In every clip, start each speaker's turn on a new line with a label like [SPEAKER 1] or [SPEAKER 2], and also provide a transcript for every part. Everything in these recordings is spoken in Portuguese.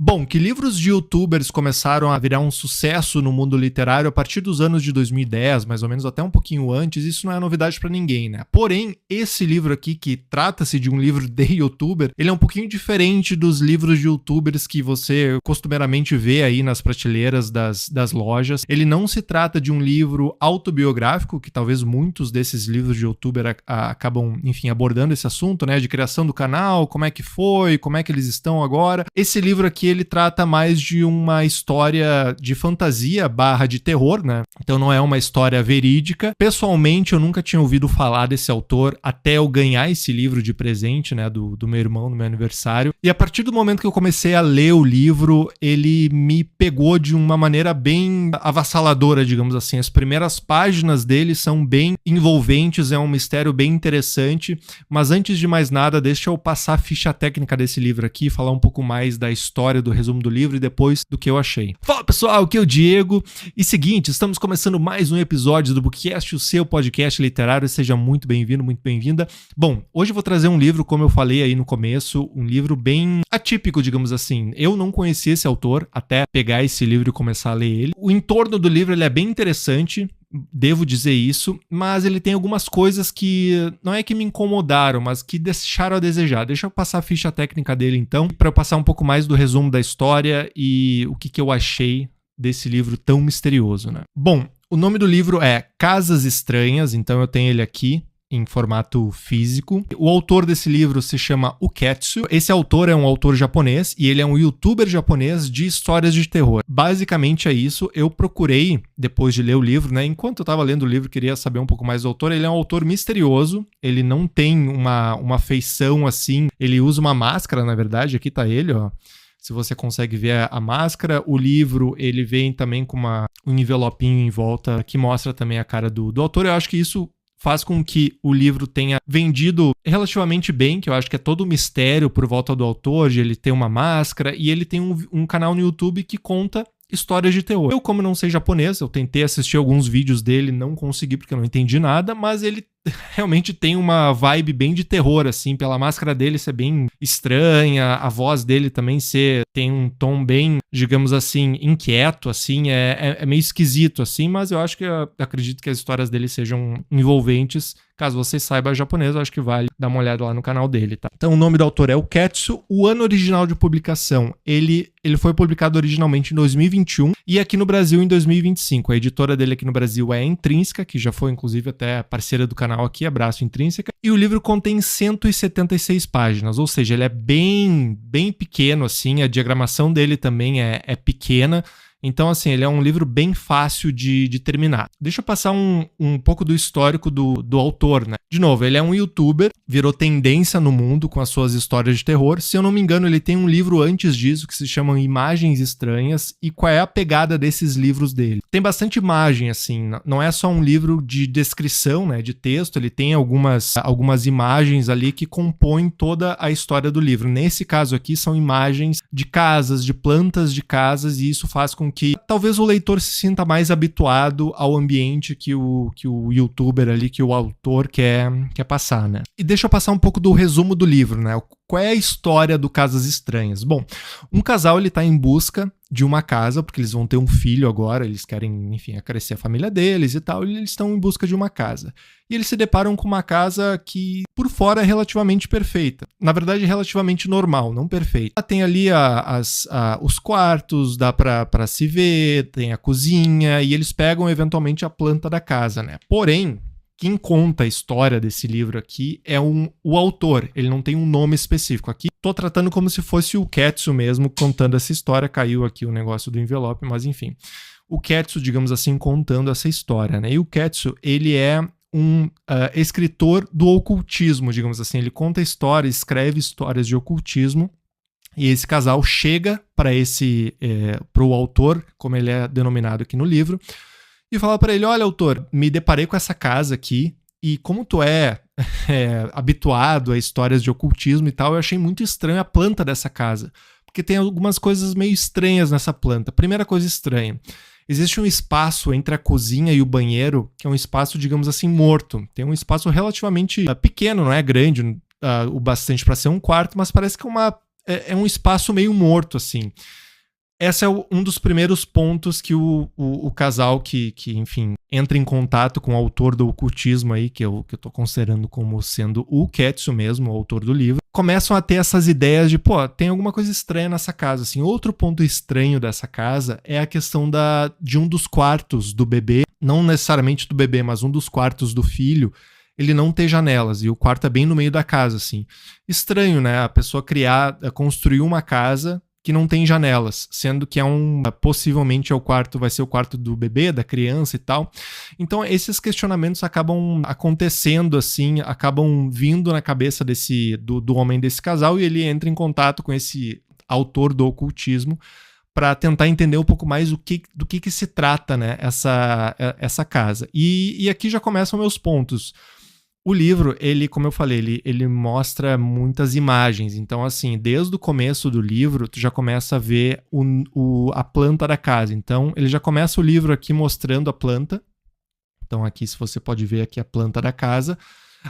[SPEAKER 1] Bom, que livros de youtubers começaram a virar um sucesso no mundo literário a partir dos anos de 2010, mais ou menos até um pouquinho antes, isso não é novidade pra ninguém, né? Porém, esse livro aqui, que trata-se de um livro de youtuber, ele é um pouquinho diferente dos livros de youtubers que você costumeiramente vê aí nas prateleiras das lojas. Ele não se trata de um livro autobiográfico, que talvez muitos desses livros de youtuber acabam, enfim, abordando esse assunto, né? De criação do canal, como é que foi, como é que eles estão agora. Esse livro aqui, ele trata mais de uma história de fantasia / de terror, né? Então não é uma história verídica. Pessoalmente, eu nunca tinha ouvido falar desse autor até eu ganhar esse livro de presente, né? Do meu irmão, no meu aniversário. E a partir do momento que eu comecei a ler o livro, ele me pegou de uma maneira bem avassaladora, digamos assim. As primeiras páginas dele são bem envolventes, é um mistério bem interessante. Mas antes de mais nada, deixa eu passar a ficha técnica desse livro aqui, falar um pouco mais da história, do resumo do livro e depois do que eu achei. Fala pessoal, aqui é o Diego. E seguinte, estamos começando mais um episódio do Bookcast, o seu podcast literário. Seja muito bem-vindo, muito bem-vinda. Bom, hoje eu vou trazer um livro, como eu falei aí no começo, um livro bem atípico, digamos assim. Eu não conhecia esse autor até pegar esse livro e começar a ler ele. O entorno do livro ele é bem interessante, devo dizer isso, mas ele tem algumas coisas que não é que me incomodaram, mas que deixaram a desejar. Deixa eu passar a ficha técnica dele então, para eu passar um pouco mais do resumo da história e o que eu achei desse livro tão misterioso, né? Bom, o nome do livro é Casas Estranhas, então eu tenho ele aqui em formato físico. O autor desse livro se chama Uketsu. Esse autor é um autor japonês e ele é um youtuber japonês de histórias de terror. Basicamente é isso. Eu procurei, depois de ler o livro, né? Enquanto eu estava lendo o livro, queria saber um pouco mais do autor. Ele é um autor misterioso. Ele não tem uma feição assim. Ele usa uma máscara, na verdade. Aqui tá ele, ó. Se você consegue ver a máscara, o livro ele vem também com um envelopinho em volta que mostra também a cara do autor. Eu acho que isso faz com que o livro tenha vendido relativamente bem, que eu acho que é todo o mistério por volta do autor, de ele ter uma máscara, e ele tem um canal no YouTube que conta histórias de terror. Eu, como não sei japonês, eu tentei assistir alguns vídeos dele, não consegui porque eu não entendi nada, mas ele realmente tem uma vibe bem de terror, assim, pela máscara dele ser bem estranha, a voz dele também tem um tom bem, digamos assim, inquieto, assim, é meio esquisito, assim, mas eu acho que eu acredito que as histórias dele sejam envolventes. Caso você saiba japonês, eu acho que vale dar uma olhada lá no canal dele, tá? Então o nome do autor é Uketsu. O ano original de publicação, ele foi publicado originalmente em 2021 e aqui no Brasil em 2025. A editora dele aqui no Brasil é a Intrínseca, que já foi inclusive até parceira do canal aqui, abraço Intrínseca. E o livro contém 176 páginas, ou seja, ele é bem pequeno, assim, a diagramação dele também é pequena. Então, assim, ele é um livro bem fácil de terminar. Deixa eu passar um pouco do histórico do autor, né? De novo, ele é um youtuber, virou tendência no mundo com as suas histórias de terror. Se eu não me engano, ele tem um livro antes disso que se chama Imagens Estranhas. E qual é a pegada desses livros dele? Tem bastante imagem, assim, não é só um livro de descrição, né, de texto, ele tem algumas imagens ali que compõem toda a história do livro. Nesse caso aqui, são imagens de casas, de plantas de casas, e isso faz com que talvez o leitor se sinta mais habituado ao ambiente que o youtuber ali, que o autor quer passar, né? E deixa eu passar um pouco do resumo do livro, né? Qual é a história do Casas Estranhas? Bom, um casal ele tá em busca de uma casa, porque eles vão ter um filho agora, eles querem, enfim, acrescer a família deles e tal, e eles estão em busca de uma casa. E eles se deparam com uma casa que, por fora, é relativamente perfeita. Na verdade, relativamente normal, não perfeita. Tem ali os quartos, dá pra se ver, tem a cozinha, e eles pegam, eventualmente, a planta da casa, né? Porém, quem conta a história desse livro aqui é o autor, ele não tem um nome específico. Aqui tô tratando como se fosse o Uketsu mesmo contando essa história, caiu aqui o negócio do envelope, mas enfim. O Uketsu, digamos assim, contando essa história, né? E o Uketsu, ele é um escritor do ocultismo, digamos assim. Ele conta histórias, escreve histórias de ocultismo, e esse casal chega para o autor, como ele é denominado aqui no livro, e fala para ele: olha, autor, me deparei com essa casa aqui e como tu é habituado a histórias de ocultismo e tal, eu achei muito estranho a planta dessa casa, porque tem algumas coisas meio estranhas nessa planta. Primeira coisa estranha, existe um espaço entre a cozinha e o banheiro que é um espaço, digamos assim, morto. Tem um espaço relativamente pequeno, não é grande o bastante para ser um quarto, mas parece que é um espaço meio morto, assim. Esse é um dos primeiros pontos que o casal que, enfim, entra em contato com o autor do ocultismo aí, que eu tô considerando como sendo o Ketsu mesmo, o autor do livro, começam a ter essas ideias de, pô, tem alguma coisa estranha nessa casa, assim. Outro ponto estranho dessa casa é a questão de um dos quartos do bebê, não necessariamente do bebê, mas um dos quartos do filho, ele não ter janelas, e o quarto é bem no meio da casa, assim. Estranho, né? A pessoa construir uma casa que não tem janelas, sendo que possivelmente vai ser o quarto do bebê, da criança e tal. Então esses questionamentos acabam acontecendo assim, acabam vindo na cabeça do homem desse casal, e ele entra em contato com esse autor do ocultismo para tentar entender um pouco mais do que se trata, né, essa casa. E aqui já começam meus pontos. O livro, ele, como eu falei, ele mostra muitas imagens. Então, assim, desde o começo do livro, tu já começa a ver a planta da casa. Então, ele já começa o livro aqui mostrando a planta. Então, aqui, se você pode ver aqui a planta da casa.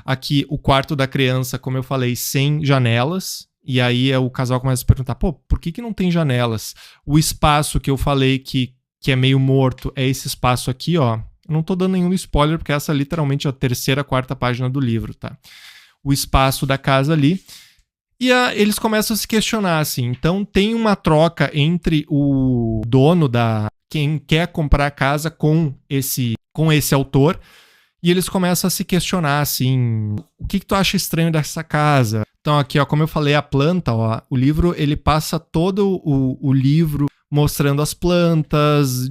[SPEAKER 1] Aqui, o quarto da criança, como eu falei, sem janelas. E aí, o casal começa a se perguntar, pô, por que não tem janelas? O espaço que eu falei que é meio morto é esse espaço aqui, ó. Eu não tô dando nenhum spoiler, porque essa é literalmente a terceira, quarta página do livro, tá? O espaço da casa ali. E eles começam a se questionar, assim. Então, tem uma troca entre o dono quem quer comprar a casa com esse autor. E eles começam a se questionar, assim, o que tu acha estranho dessa casa? Então, aqui, ó, como eu falei, a planta, ó, o livro, ele passa todo o livro mostrando as plantas,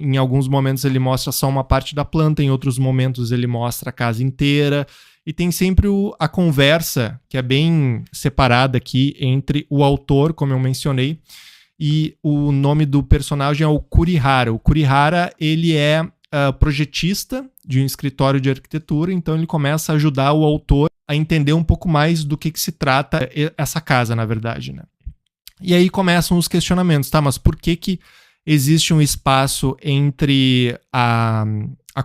[SPEAKER 1] em alguns momentos ele mostra só uma parte da planta, em outros momentos ele mostra a casa inteira, e tem sempre a conversa, que é bem separada aqui, entre o autor, como eu mencionei, e o nome do personagem é o Kurihara. O Kurihara, ele é projetista de um escritório de arquitetura, então ele começa a ajudar o autor a entender um pouco mais do que se trata essa casa, na verdade, né? E aí começam os questionamentos, tá? Mas por que existe um espaço entre a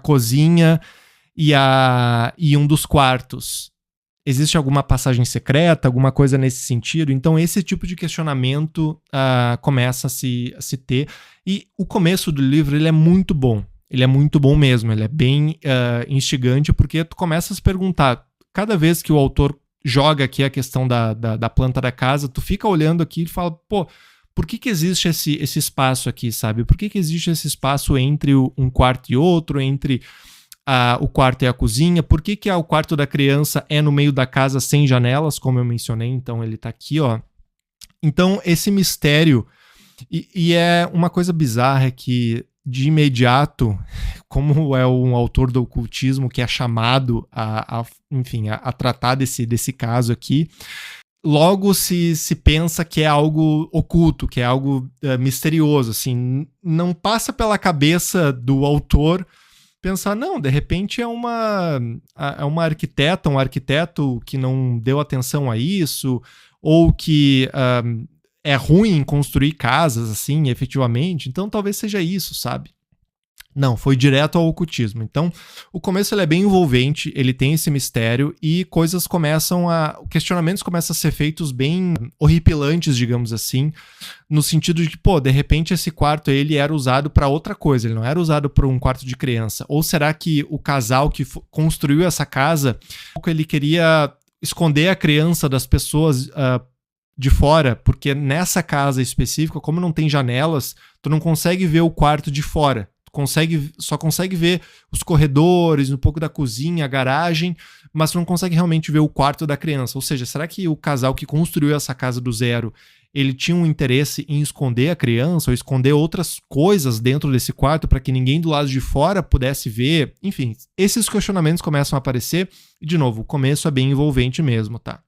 [SPEAKER 1] cozinha e um dos quartos? Existe alguma passagem secreta, alguma coisa nesse sentido? Então esse tipo de questionamento começa a se ter. E o começo do livro, ele é muito bom. Ele é muito bom mesmo. Ele é bem instigante, porque tu começa a se perguntar, cada vez que o autor joga aqui a questão da planta da casa, tu fica olhando aqui e fala, pô, por que existe esse espaço aqui, sabe? Por que existe esse espaço entre um quarto e outro, entre o quarto e a cozinha? Por que o quarto da criança é no meio da casa sem janelas, como eu mencionei? Então ele tá aqui, ó. Então esse mistério, e é uma coisa bizarra, é que de imediato, como é um autor do ocultismo que é chamado a tratar desse caso aqui, logo se pensa que é algo oculto, que é algo misterioso, assim, não passa pela cabeça do autor pensar, não, de repente é uma arquiteta, um arquiteto que não deu atenção a isso, ou que é ruim em construir casas, assim, efetivamente. Então, talvez seja isso, sabe? Não, foi direto ao ocultismo. Então, o começo ele é bem envolvente, ele tem esse mistério e questionamentos começam a ser feitos bem horripilantes, digamos assim, no sentido de que, pô, de repente esse quarto ele era usado para outra coisa, ele não era usado para um quarto de criança. Ou será que o casal que construiu essa casa, ele queria esconder a criança das pessoas de fora, porque nessa casa específica, como não tem janelas, tu não consegue ver o quarto de fora. Só consegue ver os corredores, um pouco da cozinha, a garagem, mas tu não consegue realmente ver o quarto da criança. Ou seja, será que o casal que construiu essa casa do zero, ele tinha um interesse em esconder a criança ou esconder outras coisas dentro desse quarto para que ninguém do lado de fora pudesse ver? Enfim, esses questionamentos começam a aparecer e, de novo, o começo é bem envolvente mesmo, tá?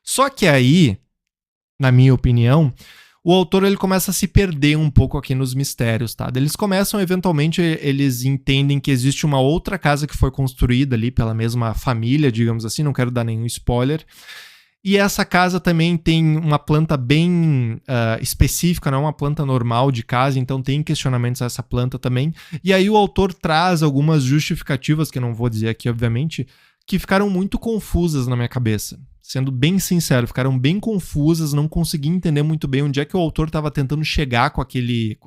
[SPEAKER 1] Só que aí, na minha opinião, o autor ele começa a se perder um pouco aqui nos mistérios, tá? Eles começam, eventualmente, eles entendem que existe uma outra casa que foi construída ali pela mesma família, digamos assim, não quero dar nenhum spoiler. E essa casa também tem uma planta bem específica, não é uma planta normal de casa, então tem questionamentos a essa planta também. E aí o autor traz algumas justificativas, que eu não vou dizer aqui, obviamente, que ficaram muito confusas na minha cabeça. Sendo bem sincero, ficaram bem confusas, não consegui entender muito bem onde é que o autor estava tentando chegar com aquele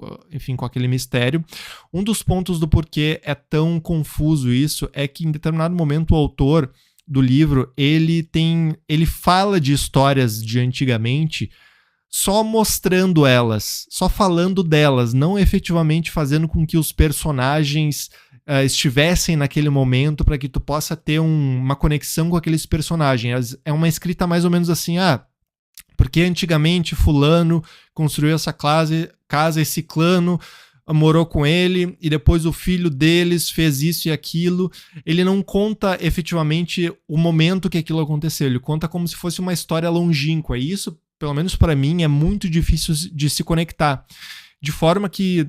[SPEAKER 1] mistério. Um dos pontos do porquê é tão confuso isso é que em determinado momento o autor do livro, ele fala de histórias de antigamente só mostrando elas, só falando delas, não efetivamente fazendo com que os personagens estivessem naquele momento para que tu possa ter uma conexão com aqueles personagens. É uma escrita mais ou menos assim, porque antigamente fulano construiu essa casa e ciclano morou com ele e depois o filho deles fez isso e aquilo. Ele não conta efetivamente o momento que aquilo aconteceu, ele conta como se fosse uma história longínqua, e isso, pelo menos para mim, é muito difícil de se conectar. De forma que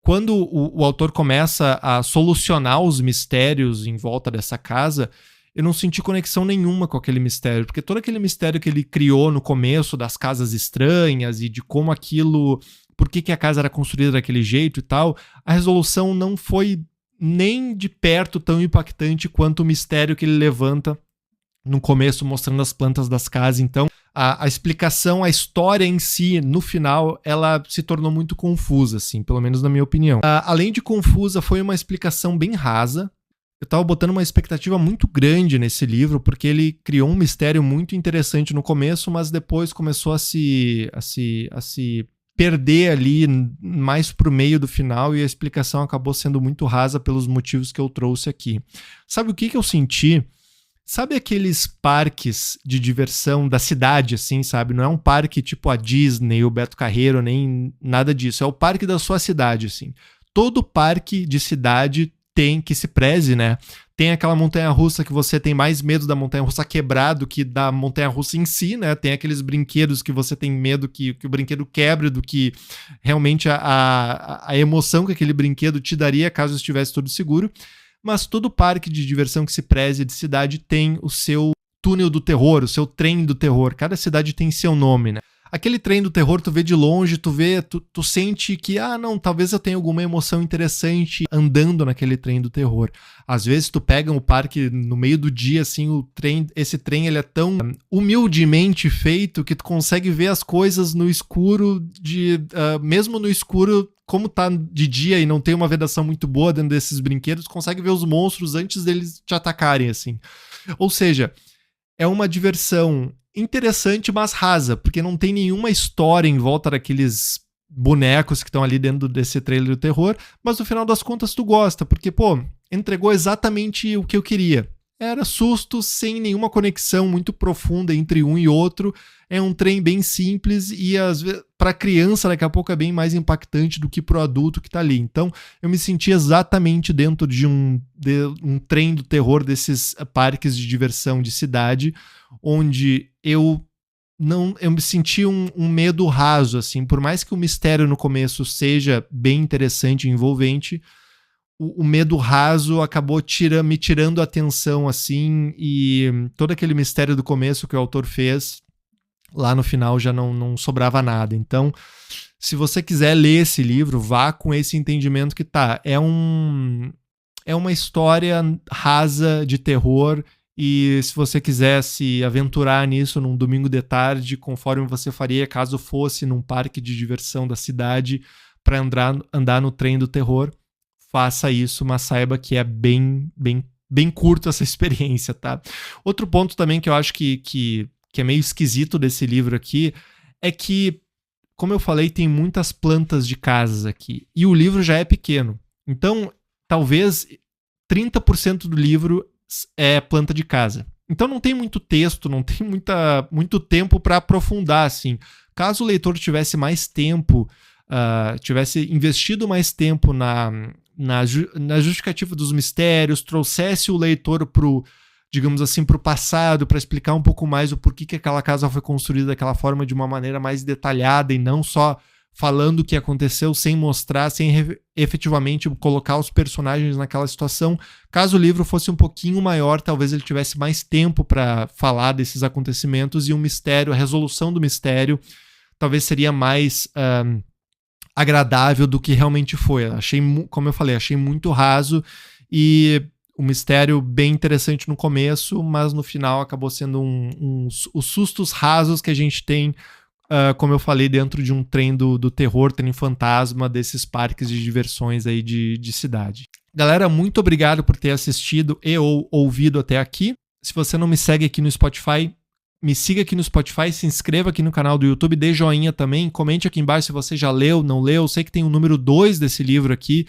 [SPEAKER 1] quando o autor começa a solucionar os mistérios em volta dessa casa, eu não senti conexão nenhuma com aquele mistério, porque todo aquele mistério que ele criou no começo das casas estranhas e de como aquilo, por que a casa era construída daquele jeito e tal, a resolução não foi nem de perto tão impactante quanto o mistério que ele levanta no começo, mostrando as plantas das casas. Então, a explicação, a história em si, no final, ela se tornou muito confusa, assim, pelo menos na minha opinião. Além de confusa, foi uma explicação bem rasa. Eu tava botando uma expectativa muito grande nesse livro, porque ele criou um mistério muito interessante no começo, mas depois começou a se perder ali mais pro meio do final, e a explicação acabou sendo muito rasa pelos motivos que eu trouxe aqui. Sabe o que eu senti? Sabe aqueles parques de diversão da cidade, assim, sabe? Não é um parque tipo a Disney, o Beto Carreiro, nem nada disso. É o parque da sua cidade, assim. Todo parque de cidade tem, que se preze, né? Tem aquela montanha-russa que você tem mais medo da montanha-russa quebrar do que da montanha-russa em si, né? Tem aqueles brinquedos que você tem medo que o brinquedo quebre do que realmente a emoção que aquele brinquedo te daria caso estivesse tudo seguro. Mas todo parque de diversão que se preze de cidade tem o seu túnel do terror, o seu trem do terror. Cada cidade tem seu nome, né? Aquele trem do terror, tu vê de longe, tu sente que, não, talvez eu tenha alguma emoção interessante andando naquele trem do terror. Às vezes tu pega um parque no meio do dia, assim, esse trem ele é tão humildemente feito que tu consegue ver as coisas no escuro, mesmo no escuro, como tá de dia e não tem uma vedação muito boa dentro desses brinquedos, tu consegue ver os monstros antes deles te atacarem, assim. Ou seja, é uma diversão interessante, mas rasa, porque não tem nenhuma história em volta daqueles bonecos que estão ali dentro desse trailer do terror, mas no final das contas tu gosta, porque, entregou exatamente o que eu queria. Era susto sem nenhuma conexão muito profunda entre um e outro. É um trem bem simples e, às vezes, para criança, daqui a pouco é bem mais impactante do que pro adulto que tá ali. Então, eu me senti exatamente dentro de um trem do terror desses parques de diversão de cidade, onde eu me senti um medo raso, assim. Por mais que o mistério no começo seja bem interessante e envolvente, o medo raso acabou me tirando a atenção, assim, e todo aquele mistério do começo que o autor fez, lá no final já não sobrava nada. Então, se você quiser ler esse livro, vá com esse entendimento que é uma história rasa de terror, e se você quiser se aventurar nisso num domingo de tarde, conforme você faria caso fosse num parque de diversão da cidade para andar no trem do terror, faça isso, mas saiba que é bem, bem, bem curto essa experiência, tá? Outro ponto também que eu acho que é meio esquisito desse livro aqui é que, como eu falei, tem muitas plantas de casas aqui, e o livro já é pequeno. Então, talvez 30% do livro é planta de casa. Então não tem muito texto, não tem muito tempo para aprofundar, assim. Caso o leitor tivesse mais tempo, tivesse investido mais tempo na justificativa dos mistérios, trouxesse o leitor digamos assim, pro passado, para explicar um pouco mais o porquê que aquela casa foi construída daquela forma, de uma maneira mais detalhada, e não só falando o que aconteceu, sem mostrar, sem efetivamente colocar os personagens naquela situação. Caso o livro fosse um pouquinho maior, talvez ele tivesse mais tempo para falar desses acontecimentos, e o mistério, a resolução do mistério, talvez seria mais agradável do que realmente foi. Como eu falei, achei muito raso, e um mistério bem interessante no começo, mas no final acabou sendo os sustos rasos que a gente tem, como eu falei, dentro de um trem do terror, trem fantasma desses parques de diversões aí de cidade. Galera, muito obrigado por ter assistido e ou ouvido até aqui. Se você não me segue aqui no Spotify, me siga aqui no Spotify, se inscreva aqui no canal do YouTube, dê joinha também, comente aqui embaixo se você já leu, não leu. Eu sei que tem o número 2 desse livro aqui,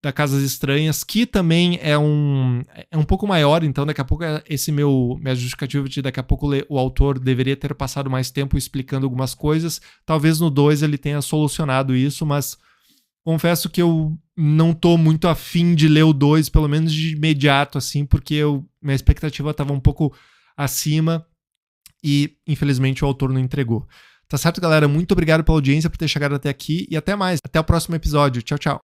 [SPEAKER 1] da Casas Estranhas, que também é um pouco maior, então daqui a pouco minha justificativa de daqui a pouco o autor deveria ter passado mais tempo explicando algumas coisas. Talvez no 2 ele tenha solucionado isso, mas confesso que eu não tô muito afim de ler o 2, pelo menos de imediato, assim, porque minha expectativa estava um pouco acima e, infelizmente, o autor não entregou. Tá certo, galera? Muito obrigado pela audiência, por ter chegado até aqui e até mais. Até o próximo episódio. Tchau, tchau.